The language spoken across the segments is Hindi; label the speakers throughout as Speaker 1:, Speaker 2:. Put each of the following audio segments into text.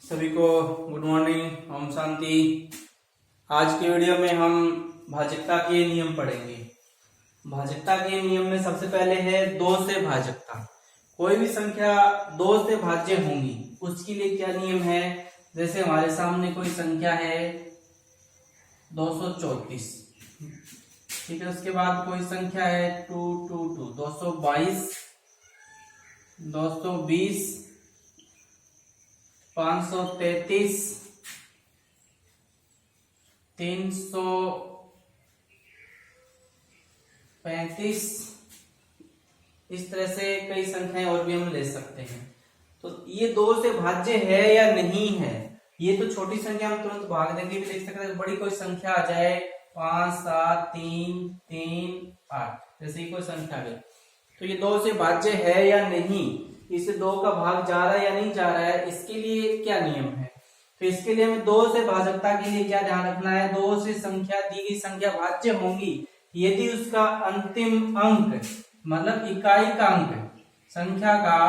Speaker 1: सभी को गुड मॉर्निंग, ओम शांति। आज के वीडियो में हम भाजकता के नियम पढ़ेंगे। भाजकता के नियम में सबसे पहले है 2 से भाजकता। कोई भी संख्या 2 से भाज्य होंगी उसके लिए क्या नियम है। जैसे हमारे सामने कोई संख्या है 234, ठीक है। उसके बाद कोई संख्या है 222, 222, 220, 533, 335, इस तरह से कई संख्याएं और भी हम ले सकते हैं। तो ये 2 से भाज्य है या नहीं है, ये तो छोटी संख्या हम तुरंत भाग देंगे भी देख सकते हैं। बड़ी कोई संख्या आ जाए 5, 7, 3, 3, 8 जैसे कोई संख्या है तो ये 2 से भाज्य है या नहीं, इसे 2 का भाग जा रहा है या नहीं जा रहा है, इसके लिए क्या नियम है। तो इसके लिए हमें 2 से भाजकता के लिए क्या ध्यान रखना है। 2 से संख्या दी गई संख्या भाज्य होंगी यदि उसका अंतिम अंक मतलब इकाई का अंक, संख्या का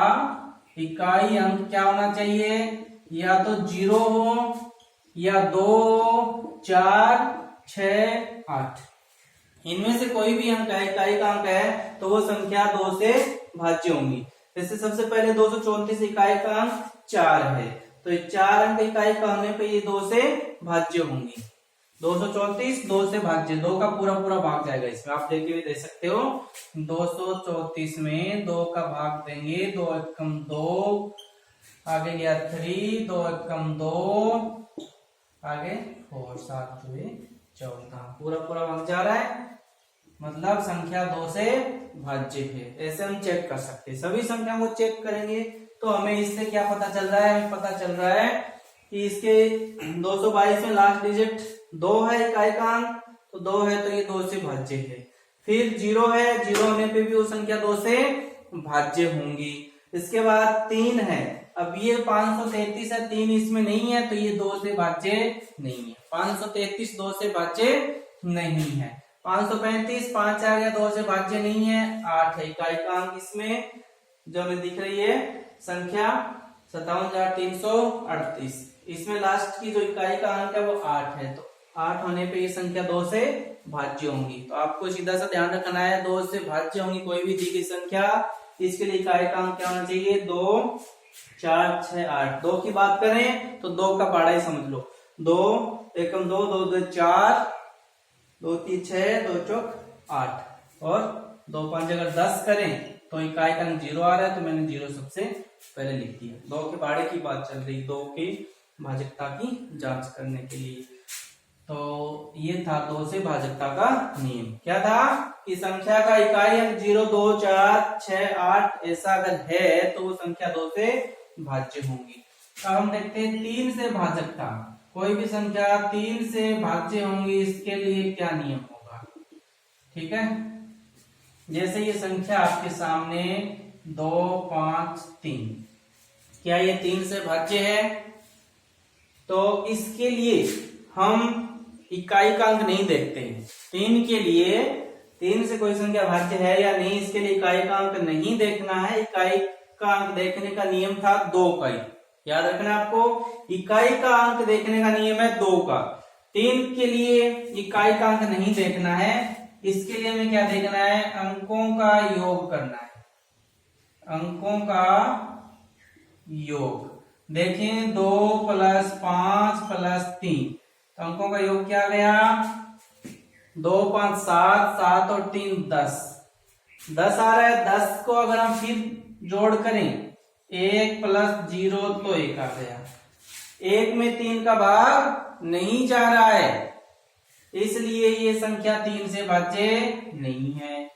Speaker 1: इकाई अंक क्या होना चाहिए, या तो 0 हो या 2, 4, 6, 8, इनमें से कोई भी अंक है, इकाई का अंक है तो वो संख्या 2 से भाज्य होंगी। जैसे सबसे पहले 234 इकाई का अंक 4 है तो 4 अंक इकाई का होने पे ये 2 से भाज्य होंगी। 234 2 से भाज्य, 2 का पूरा भाग जाएगा इसमें, आप देख के भी दे सकते हो। 234 में 2 का भाग देंगे, 2 एकम 2, आगे गया 3, 2 एकम 2, आगे 4, 7 हुए 14, पूरा भाग जा रहा है, मतलब संख्या 2 से भाज्य है। ऐसे हम चेक कर सकते हैं। सभी संख्याओं को चेक करेंगे तो हमें इससे क्या पता चल रहा है, हमें पता चल रहा है कि इसके 222 में लास्ट डिजिट 2 है इकाई का अंक, तो 2 है तो ये 2 से भाज्य है। फिर 0 है, 0 होने पे भी वो संख्या 2 से भाज्य होंगी। इसके बाद 3 है, अब ये 533 है, 3 इसमें नहीं है तो ये 2 से भाज्य नहीं है। 533 2 से भाज्य नहीं है। 535 5 आ गया, 2 से भाज्य नहीं है। 8 है इकाई का अंक इसमें जो हमें दिख रही है संख्या 57,338, इसमें लास्ट की जो इकाई का अंक है वो 8 है, तो 8 होने पे ये संख्या 2 से भाज्य होंगी। तो आपको सीधा सा ध्यान रखना है, 2 से भाज्य होंगी कोई भी दी गई संख्या, इसके लिए इकाई का अंक क्या होना चाहिए, 2, 4, 6, 8। 2 की बात करें तो 2 का पाड़ा ही समझ लो, 2 एकम 2, 2 2 4, 2 3 6, 2 चौक 8 और 2 5 अगर 10 करें तो इकाई का अंक 0 आ रहा है तो मैंने 0 सबसे पहले लिख दिया। 2 के बाड़े की बात चल रही, 2 की भाजकता की जांच करने के लिए। तो ये था 2 से भाजकता का नियम। क्या था कि संख्या का इकाई अंक 0, 2, 4, 6, 8 ऐसा अगर है तो वो संख्या 2 से भाज्य होंगी। अब हम देखते हैं 3 से भाजकता। कोई भी संख्या 3 से भाज्य होंगी, इसके लिए क्या नियम होगा, ठीक है। जैसे ये संख्या आपके सामने 2, 5, 3, क्या ये 3 से भाज्य है, तो इसके लिए हम इकाई का अंक नहीं देखते हैं। 3 के लिए 3 से कोई संख्या भाज्य है या नहीं, इसके लिए इकाई का अंक नहीं देखना है। इकाई का अंक देखने का नियम था 2 का ही, याद रखना आपको, इकाई का अंक देखने का नियम है 2 का। 3 के लिए इकाई का अंक नहीं देखना है, इसके लिए हमें क्या देखना है, अंकों का योग करना है। अंकों का योग देखें, 2 + 5 + 3, तो अंकों का योग क्या गया, 2 5 7, 7 और 3 10, 10 आ रहा है। 10 को अगर हम फिर जोड़ करें, 1 + 0 तो 1 आ गया। 1 में 3 का भाग नहीं जा रहा है, इसलिए ये संख्या 3 से भाज्य नहीं है।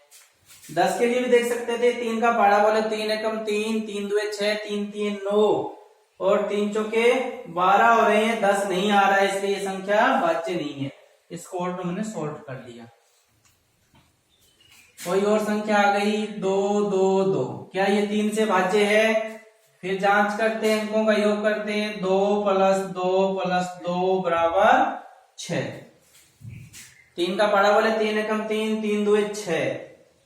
Speaker 1: 10 के लिए भी देख सकते थे, 3 का पाड़ा बोले 3 एकम 3, 3 2 6, 3 3 9 और 3 चौके 12 हो रहे हैं, 10 नहीं आ रहा है, इसलिए ये संख्या भाज्य नहीं है। इसको और मैंने सोल्व कर लिया। कोई और संख्या आ गई 2 2 2, क्या ये 3 से भाज्य है, फिर जांच करते हैं, अंकों का योग करते हैं, 2 + 2 + 2 = 6। 3 का पाड़ा बोले 3 एकम 3, 3 2 6,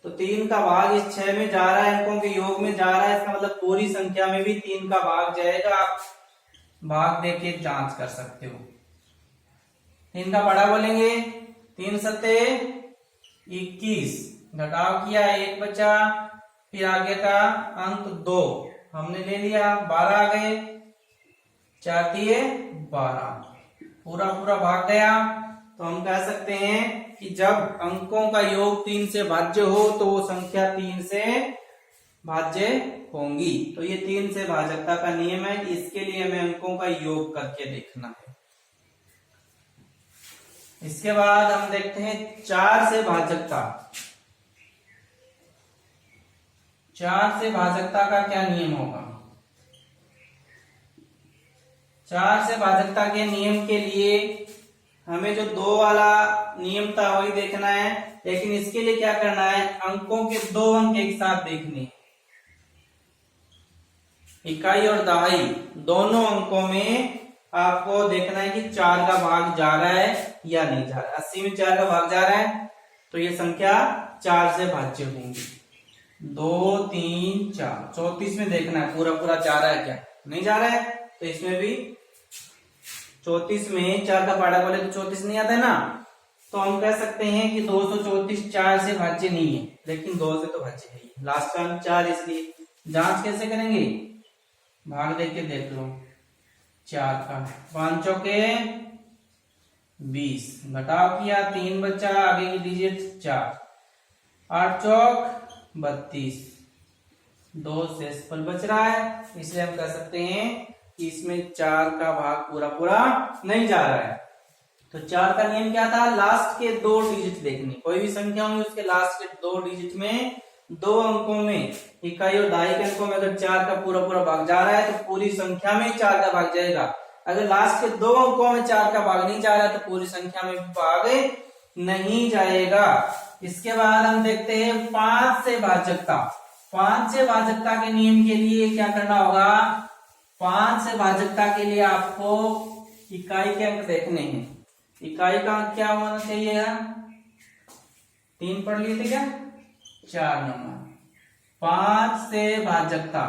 Speaker 1: तो 3 का भाग इस 6 में जा रहा है, अंकों के योग में जा रहा है, इसका मतलब पूरी संख्या में भी 3 का भाग जाएगा। भाग देके जांच कर सकते हो। 3 का बड़ा बोलेंगे, 3 सत्ते 21, घटाव किया 1 बचा, फिर आगे का अंक 2 हमने ले लिया, 12 आ गए, 4 दिए 12, पूरा पूरा भाग गया। तो हम कह सकते हैं कि जब अंकों का योग 3 से भाज्य हो तो वो संख्या 3 से भाज्य होंगी। तो ये 3 से भाजकता का नियम है, इसके लिए हमें अंकों का योग करके देखना है। इसके बाद हम देखते हैं 4 से भाजकता। 4 से भाजकता का क्या नियम होगा? 4 से भाजकता के नियम के लिए हमें जो 2 वाला नियम था वही देखना है, लेकिन इसके लिए क्या करना है, अंकों के 2 अंक एक साथ देखने हैं। इकाई और दहाई दोनों अंकों में आपको देखना है कि 4 का भाग जा रहा है या नहीं जा रहा है। 80 में 4 का भाग जा रहा है तो ये संख्या 4 से भाज्य होंगी। 2 3 4, 34 में देखना है पूरा पूरा जा रहा है क्या, नहीं जा रहा है, तो इसमें भी 34 में 4 का पाड़ा बोले तो 34 नहीं आता है ना, तो हम कह सकते हैं कि 234 4 से भाज्य नहीं है, लेकिन 2 से तो भाज्य है। लास्ट का अंक 4, इसलिए जांच कैसे करेंगे, भाग देख के देख लो। 4 का 5 चौके 20, घटाव किया 3 बचा, आगे की डिजिट 4, 8 चौक 32, 2 शेषफल बच रहा है, इसलिए हम कह सकते हैं कि इसमें 4 का भाग पूरा पूरा नहीं जा रहा है। तो 4 का नियम क्या था, लास्ट के 2 डिजिट देखने, कोई भी संख्या होगी उसके लास्ट के 2 डिजिट में 2 अंकों में, इकाई और दहाई के अंकों में अगर 4 का पूरा पूरा भाग जा रहा है तो पूरी संख्या में 4 का भाग जाएगा। अगर लास्ट के 2 अंकों में 4 का भाग नहीं जा रहा है तो पूरी संख्या में भाग नहीं जाएगा। इसके बाद हम देखते हैं 5 से भाजकता। 5 से भाजकता के नियम के लिए क्या करना होगा, 5 से भाजकता के लिए आपको इकाई के अंक देखने हैं। इकाई का अंक क्या होना चाहिए, 3 पढ़ लिए थे क्या, 4 नंबर। 5 से भाजकता,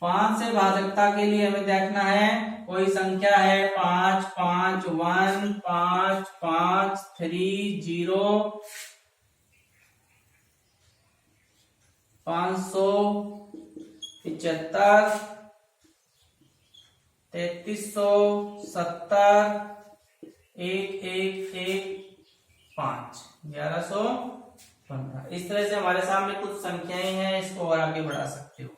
Speaker 1: 5 से भाजकता के लिए हमें देखना है कोई संख्या है 5 5 1 5 5 3 0 575 3370 1115 1115। इस तरह से हमारे सामने कुछ संख्याएं हैं, इसको और आगे बढ़ा सकते हो।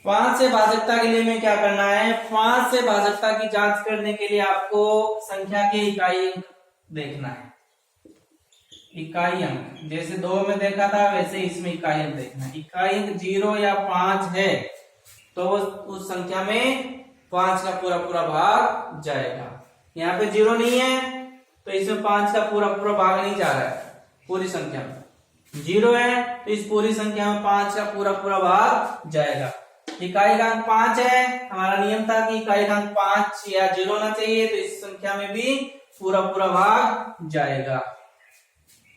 Speaker 1: 5 से भाजकता के लिए में क्या करना है, 5 से भाजकता की जांच करने के लिए आपको संख्या के इकाई अंक देखना है। इकाई अंक जैसे 2 में देखा था वैसे इसमें इकाई अंक देखना है। इकाई अंक 0 या 5 है तो उस संख्या में 5 का पूरा पूरा भाग जाएगा। यहाँ पे 0 नहीं है तो इसमें 5 का पूरा पूरा भाग नहीं जा रहा है। पूरी संख्या में 0 है तो इस पूरी संख्या में 5 का पूरा पूरा भाग जाएगा। इकाई का अंक 5 है, हमारा नियम था कि इकाई का अंक 5 या 0 होना चाहिए, तो इस संख्या में भी पूरा पूरा भाग जाएगा।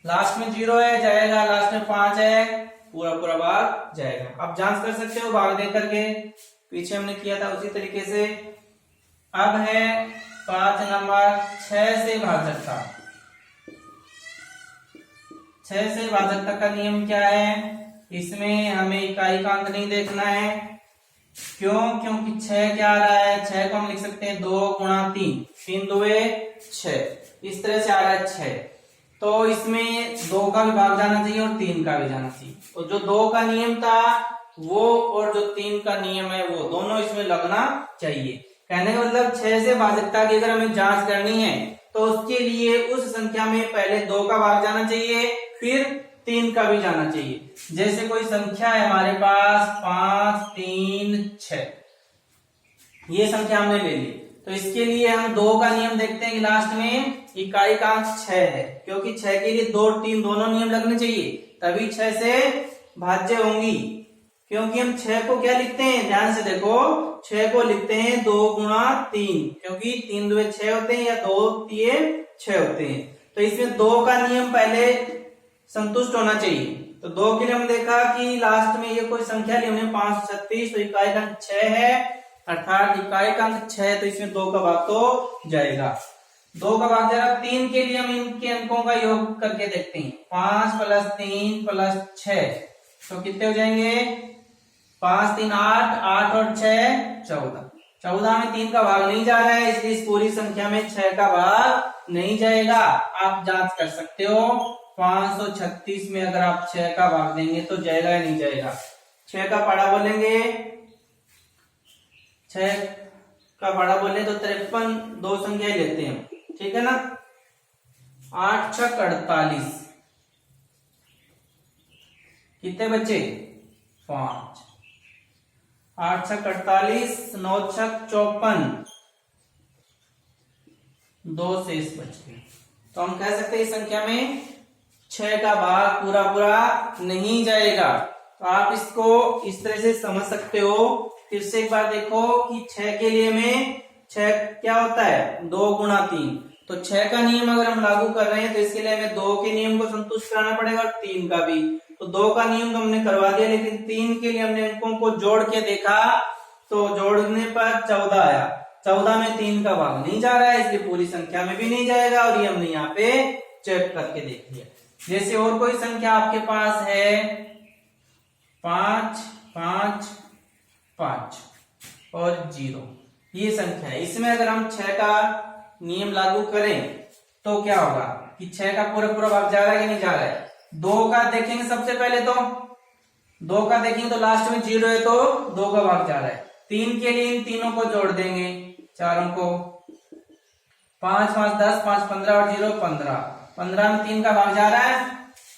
Speaker 1: लास्ट में 0 है जाएगा, लास्ट में 5 है पूरा पूरा भाग जाएगा। अब जांच कर सकते हो भाग दे करके, पीछे हमने किया था उसी तरीके से। अब है 5 नंबर 6 से भाजकता। 6 से भाजकता का नियम क्या है, इसमें हमें इकाई का अंक नहीं देखना है। क्यों, क्योंकि 6 क्या आ रहा है, 6 को हम लिख सकते हैं 2 गुणा 3, 3 दुए 6, इस तरह से आ रहा है 6। तो इसमें 2 का भी भाग जाना चाहिए और 3 का भी जाना चाहिए। तो जो 2 का नियम था वो और जो 3 का नियम है वो दोनों इसमें लगना चाहिए। कहने का मतलब 6 से भाजकता की अगर हमें जांच करनी है तो उसके लिए उस संख्या में पहले 2 का भाग जाना चाहिए, फिर 3 का भी जाना चाहिए। जैसे कोई संख्या है हमारे पास 5 3 6, ये संख्या हमने ले ली, तो इसके लिए हम 2 का नियम देखते हैं कि लास्ट में इकाई का अंक 6 है, क्योंकि 6 के लिए 2 3 दोनों नियम लगने चाहिए, तभी 6 से भाज्य होंगी। क्योंकि हम 6 को क्या लिखते हैं, ध्यान से देखो, 6 को लिखते हैं 2 गुणा 3, क्योंकि 3 दुए 6 होते हैं या 2 तिये 6 होते हैं। तो इसमें 2 का नियम पहले संतुष्ट होना चाहिए, तो 2 के लिए हम देखा कि लास्ट में ये कोई संख्या ली हमने 536, तो इकाई का अंक 6 है, अर्थात इकाई का अंक 6, तो इसमें 2 का भाग तो जाएगा। 2 का भाग जाएगा। 3 के लिए हम इनके अंकों का योग करके देखते हैं। 5 + 3 + 6, तो कितने हो जाएंगे? 5 3 8, 8 और 6 14। 14 में 3 का भाग नहीं जा रहा है, इसलिए इस पूरी संख्या में 6 का भाग नहीं जाएगा। आप जांच कर सकते हो, 536 में अगर आप 6 का भाग देंगे तो जाएगा या नहीं जाएगा। 6 का पाड़ा बोलेंगे, 6 का पाड़ा बोले तो 53, 2 संख्या लेते हैं, ठीक है ना। 8 6 48, कितने बचे? 5। 8 6 48, 9 6 54, 2 शेष बच गए। तो हम कह सकते हैं इस संख्या में 6 का भाग पूरा पूरा नहीं जाएगा। तो आप इसको इस तरह से समझ सकते हो। फिर से एक बार देखो कि 6 के लिए में 6 क्या होता है? 2 × 3। तो 6 का नियम अगर हम लागू कर रहे हैं तो इसके लिए हमें 2 के नियम को संतुष्ट कराना पड़ेगा और 3 का भी। तो 2 का नियम तो हमने करवा दिया, लेकिन 3 के लिए हमने अंकों को जोड़ के देखा, तो जोड़ने पर 14 आया। 14 में 3 का भाग नहीं जा रहा है, इसलिए पूरी संख्या में भी नहीं जाएगा, और ये हमने यहाँ पे चेक करके देख लिया। जैसे और कोई संख्या आपके पास है 5 5 5 और 0, ये संख्या है। इसमें अगर हम 6 का नियम लागू करें तो क्या होगा कि 6 का पूरा पूरा भाग जा रहा है कि नहीं जा रहा है? 2 का देखेंगे सबसे पहले, तो 2 का देखेंगे तो लास्ट में 0 है, तो 2 का भाग जा रहा है। 3 के लिए इन तीनों को जोड़ देंगे, चारों को। 5 5 10, 5 15 और 0 15। 15 में 3 का भाग जा रहा है,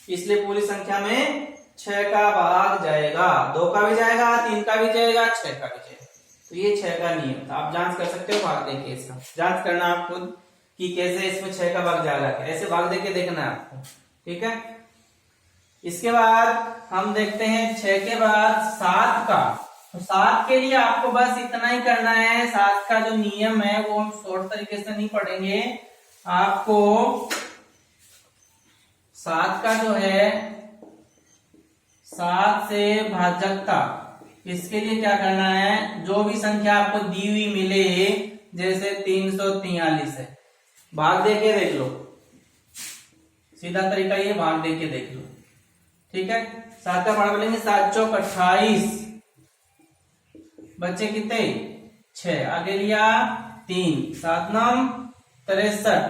Speaker 1: इसलिए पूरी संख्या में 6 का भाग जाएगा। 2 का भी जाएगा, 3 का भी जाएगा, 6 का भी जाएगा। तो ये 6 का नियम था। आप जांच कर सकते हो भाग देके, इसका जांच करना आप खुद कि कैसे इसमें 6 का भाग जा रहा है, ऐसे भाग देके देखना है आपको, ठीक है। इसके बाद हम देखते हैं 6 के बाद 7 का। तो 7 के लिए आपको बस इतना ही करना है। 7 का जो नियम है वो हम शॉर्ट तरीके से नहीं पढ़ेंगे। आपको 7 का जो है 7 से भाजकता, इसके लिए क्या करना है? जो भी संख्या आपको दी हुई मिले, जैसे 343 है, भाग देके देख लो। सीधा तरीका ये, भाग देके देख लो, ठीक है। 7 का पाड़ा बोलेंगे 7 चौक 28, बच्चे कितने? 6। आगे लिया 3, 7 9 63,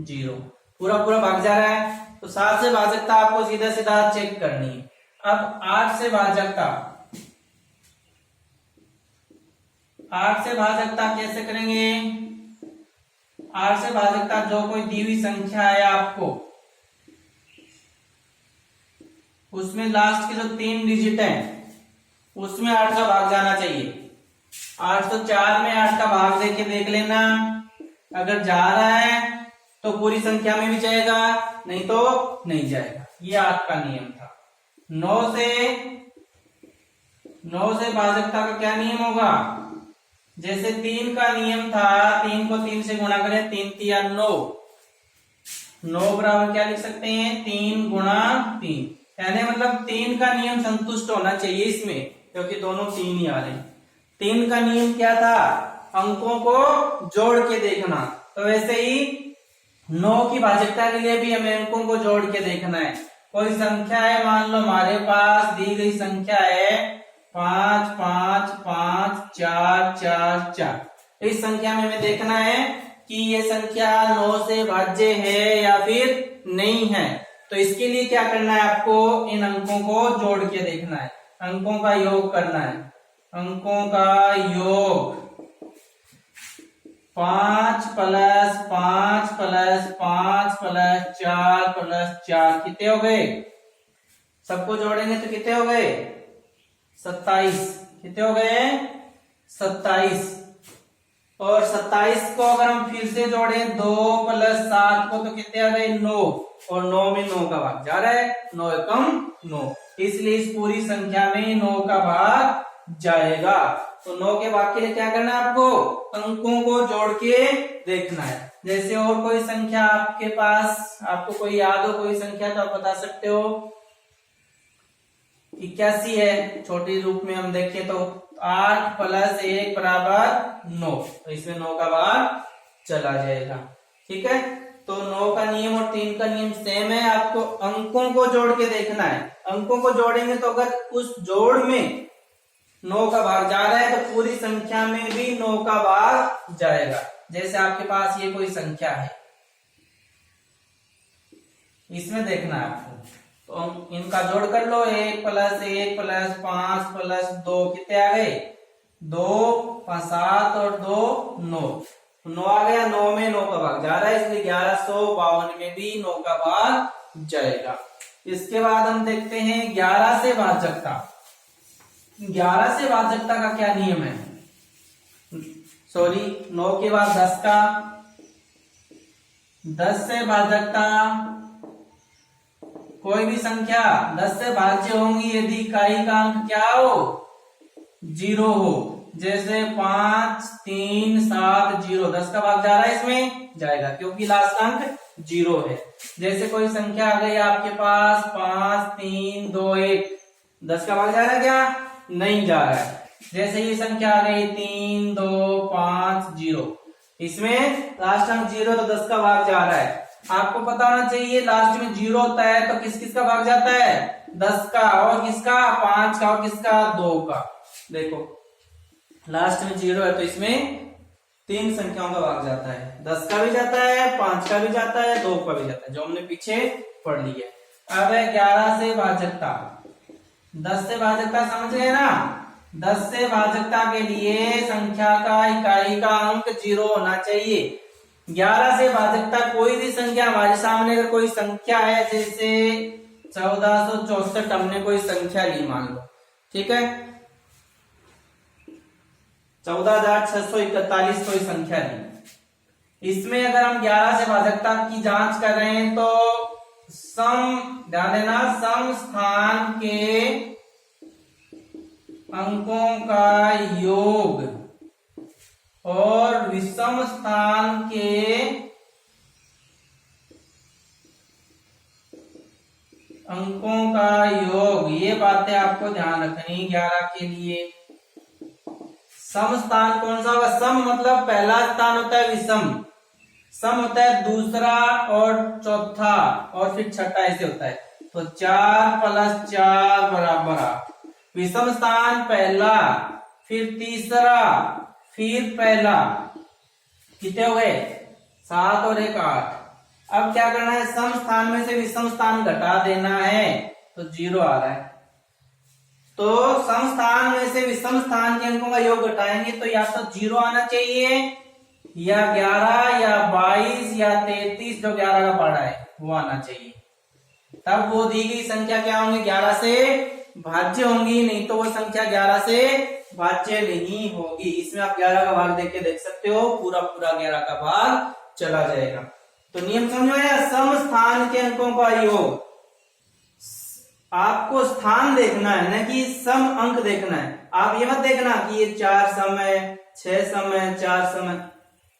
Speaker 1: 0। पूरा पूरा भाग जा रहा है, तो 7 से भाजकता आपको सीधा सीधा चेक करनी है। अब 8 से भाजकता, 8 से भाजकता कैसे करेंगे? 8 से भाजकता जो कोई दी हुई संख्या है आपको, उसमें लास्ट के जो 3 डिजिट है उसमें 8 का भाग जाना चाहिए। 8 तो 4 में 8 का भाग देके देख लेना, अगर जा रहा है तो पूरी संख्या में भी जाएगा, नहीं तो नहीं जाएगा। ये 8 का नियम था। 9 से भाजकता का क्या नियम होगा? जैसे 3 का नियम था, 3 को 3 से गुणा करें, 3 3 9, 9 बराबर क्या लिख सकते हैं? 3 × 3। कहने मतलब 3 का नियम संतुष्ट होना चाहिए इसमें, क्योंकि दोनों 3 ही आ रहे हैं। 3 का नियम क्या था? अंकों को जोड़ के देखना। तो वैसे ही 9 की भाजकता के लिए भी हमें अंकों को जोड़ के देखना है। कोई संख्या है, मान लो हमारे पास दी गई संख्या है 5 5 5 4 4 4। इस संख्या में हमें देखना है कि ये संख्या 9 से भाज्य है या फिर नहीं है। तो इसके लिए क्या करना है? आपको इन अंकों को जोड़ के देखना है, अंकों का योग करना है। अंकों का योग 5 + 5 + 5 + 4 + 4 कितने हो गए? सबको जोड़ेंगे तो कितने हो गए? 27। कितने हो गए? 27। और 27 को अगर हम फिर से जोड़ें 2 + 7 को, तो कितने आ गए? 9। और 9 में 9 का भाग जा रहा है, 9 एकम 9, इसलिए इस पूरी संख्या में 9 का भाग जाएगा। तो 9 के भाग के लिए क्या करना है? आपको अंकों को जोड़ के देखना है। जैसे और कोई संख्या आपके पास, आपको कोई याद हो कोई संख्या, तो आप बता सकते हो। 81 है, छोटी रूप में हम देखें तो 8 + 1 = 9, तो इसमें 9 का भाग चला जाएगा। ठीक है, तो 9 का नियम और 3 का नियम सेम है। आपको अंकों को जोड़ के देखना है। अंकों को जोड़ेंगे तो अगर उस जोड़ में 9 का भाग जा रहा है तो पूरी संख्या में भी 9 का भाग जाएगा। जैसे आपके पास ये कोई संख्या है, इसमें देखना है आपको, तो इनका जोड़ कर लो। 1 + 1 + 5 + 2 कितने आ गए? 2, 5, 7 और 2 9, 9 आ गया। 9 में 9 का भाग जा रहा है, इसलिए 1152 में भी 9 का भाग जाएगा। इसके बाद हम देखते हैं 11 से भाजकता। 11 से भाजकता का क्या नियम है? सॉरी, 9 के बाद 10 का, 10 से भाजकता कोई भी संख्या 10 से भाज्य होंगी यदि इकाई का अंक क्या हो? 0 हो। जैसे 5, 3, 7, 0, 10 का भाग जा रहा है, इसमें जाएगा क्योंकि लास्ट अंक 0 है। जैसे कोई संख्या आ गई आपके पास 5, 3, 2, 1, 10 का भाग जा रहा है क्या? नहीं जा रहा है। जैसे ये संख्या आ गई 3, 2, 5, 0, इसमें लास्ट अंक 0 तो 10 का भाग जा रहा है। आपको पता होना चाहिए लास्ट में 0 होता है तो किस किस का भाग जाता है? 10 का, और किसका? 5 का, और किसका? 2 का। देखो लास्ट में 0 है तो इसमें 3 संख्याओं का भाग जाता है, 10 का भी जाता है, 5 का भी जाता है, 2 का भी जाता है, जो हमने पीछे पढ़ लिया। अब है 11 से भाजकता। 10 से भाजकता समझ गए ना? 10 से भाजकता के लिए संख्या का इकाई का अंक 0 होना चाहिए। 11 से भाजकता कोई भी संख्या हमारे सामने, अगर कोई संख्या है जैसे 1464 हमने कोई संख्या ली मान लो, ठीक है, 14,641 कोई संख्या ली। इसमें अगर हम 11 से भाजकता की जांच कर रहे हैं तो ध्यान देना, सम स्थान के अंकों का योग और विषम स्थान के अंकों का योग, ये बातें आपको ध्यान रखनी 11 के लिए। सम स्थान कौन सा होगा? सम मतलब पहला स्थान होता है विषम, सम होता है दूसरा और चौथा और फिर छठा, ऐसे होता है। तो 4 + 4 = विषम स्थान पहला, फिर तीसरा, फिर पहला, कितने हो गए? 7 और 1 8। अब क्या करना है? सम स्थान में से विषम स्थान घटा देना है, तो 0 आ रहा है। तो सम स्थान में से विषम स्थान के अंकों का योग घटाएंगे तो या तो 0 आना चाहिए, या 11, या 22, या 33, जो 11 का पढ़ा है वो आना चाहिए। तब वो दी गई संख्या क्या होंगी? 11 से भाज्य होंगी, नहीं तो वो संख्या 11 से भाज्य नहीं होगी। इसमें आप 11 का भाग देख के देख सकते हो, पूरा 11 का भाग चला जाएगा। तो नियम समझो या सम स्थान के अंकों का योग, आपको स्थान देखना है ना कि सम अंक देखना है। आप ये मत देखना कि ये 4 सम है, 6 सम है, 4 सम है।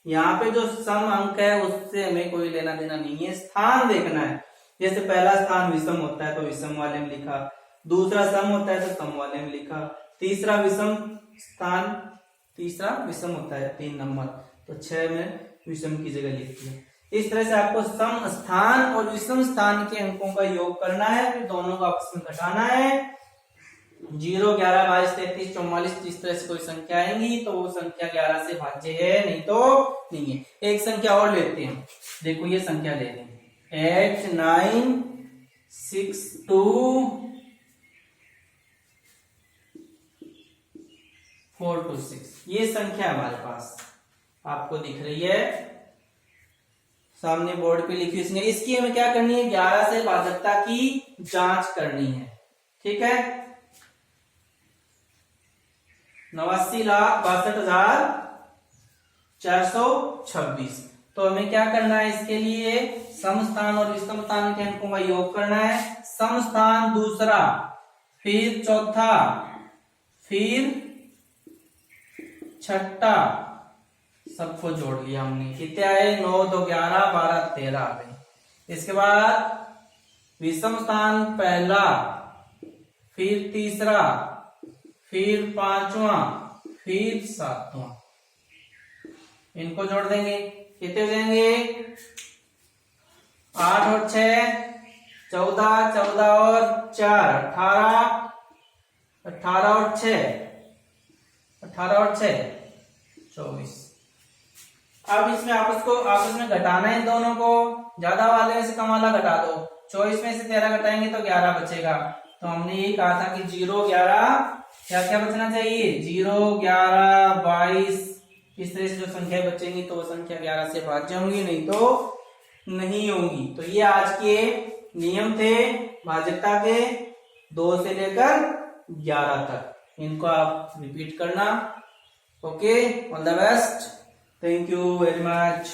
Speaker 1: यहाँ पे जो सम अंक है उससे हमें कोई लेना देना नहीं है, स्थान देखना है। जैसे पहला स्थान विषम होता है तो विषम वाले में लिखा, दूसरा सम होता है तो सम वाले में लिखा, तीसरा विषम स्थान, तीसरा विषम होता है 3 नंबर, तो 6 में विषम की जगह लिख दिया। इस तरह से आपको सम स्थान और विषम स्थान के अंकों का योग करना है, फिर दोनों को आपस में घटाना है। 0, 11, 22, 33, 44 इस तरह से कोई संख्या आएंगी तो वो संख्या 11 से भाज्य है, नहीं तो नहीं है। एक संख्या और लेते हैं, देखो ये संख्या ले लें 8, 9, 6, 2, 4, 2, 6, ये संख्या हमारे पास आपको दिख रही है सामने बोर्ड पे लिखी इसने। इसकी हमें क्या करनी है? 11 से भाजकता की जांच करनी है, ठीक है। 89,62,426। तो हमें क्या करना है? इसके लिए सम स्थान और विषम स्थान के अंकों का योग करना है। सम स्थान दूसरा, फिर चौथा, फिर छठा, सबको जोड़ लिया हमने। कितने आए? 9, 2, 11, 12, 13 आ गए। इसके बाद विषम स्थान पहला, फिर तीसरा, फिर पांचवा, फिर सातवां। इनको जोड़ देंगे, कितने हो जाएंगे? 8 और 6 14, 14 और 4 18, 18 और 6 18 और 6 24। अब इसमें आपस में घटाना है दोनों को, ज्यादा वाले में से कम वाला घटा दो। 24 में से 13 घटाएंगे तो 11 बचेगा। तो हमने ये कहा था कि 0 11 क्या क्या बचना चाहिए? 0 11 22। इस तरह से जो संख्या बचेंगी तो वो संख्या 11 से भाज्य होंगी, नहीं तो नहीं होंगी। तो ये आज के नियम थे भाजकता के 2 से लेकर 11 तक। इनको आप रिपीट करना। Okay, all the best, thank you very much.